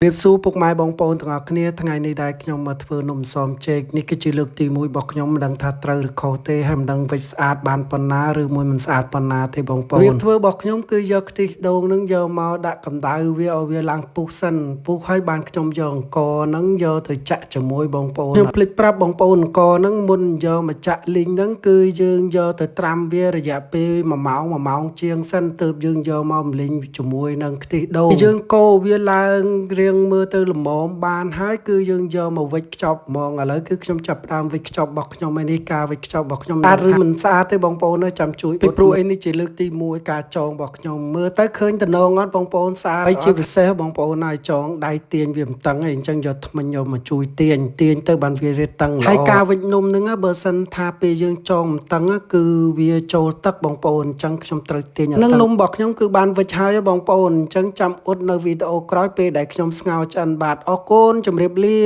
រៀបសួរពុកម៉ែបងប្អូនទាំងអស់គ្នាថ្ងៃនេះដែរខ្ញុំមកធ្វើនំសំចេកនេះគឺជាលើកទី1របស់ខ្ញុំមិនដឹងថាត្រូវឬខុសទេហើយមិនដឹងវិចស្អាតបានប៉ុណ្ណាឬមួយមិនស្អាតប៉ុណ្ណាទេបងប្អូនវាធ្វើរបស់ខ្ញុំគឺយកខ្ទិះដូងនឹងយកមកដាក់កម្ដៅវាឲ្យវាឡើងពុះសិនពុះហើយបានខ្ញុំយកអង្ករនឹងយកទៅចាក់ជាមួយបងប្អូនខ្ញុំភ្លេចប្រាប់បងប្អូនអង្ករនឹងមុនយកមកចាក់លីងនឹងគឺយើងយកទៅត្រាំវារយៈពេល1ម៉ោងជាងសិនទើបយើងយកមកលីងជាមួយនឹងខ្ទិះដូងយើងកូរវាឡើងរៀងមើលទៅល្មមបានហើយគឺយើងយកមកវិចខ្ចប់ហ្មងឥឡូវគឺខ្ញុំចាប់ផ្ដើមវិចខ្ចប់របស់ខ្ញុំឯនេះការវិចខ្ចប់របស់ខ្ញុំស្អាតឬមិនស្អាតទេបងប្អូនចាំជួយពីព្រោះឯនេះជាលើកទី1ការចងរបស់ខ្ញុំមើលទៅឃើញតំណងអត់បងប្អូនស្អាតហើយជាពិសេសបងប្អូនឲ្យចងដៃទាញវាមិនតឹងឯងអញ្ចឹងយកថ្មិញយកមកជួយទាញទៅបានវារេតតឹងល្អហើយការវិចនំហ្នឹងបើសិនថាពេលយើងចងមិនតឹងគឺវាចូលទឹកបងប្អូនអញ្ចឹងខ្ញុំត្រូវទាញនឹងនំរបស់ខ្ញុំគឺបានវិចហើយបងប្អូនអញ្ចឹងចាំអ៊ុតនៅវីដេអូក្រោយពេលដែលខ្ញុំស្ងោរឆ្អិនបាទអរគុណជម្រាបលា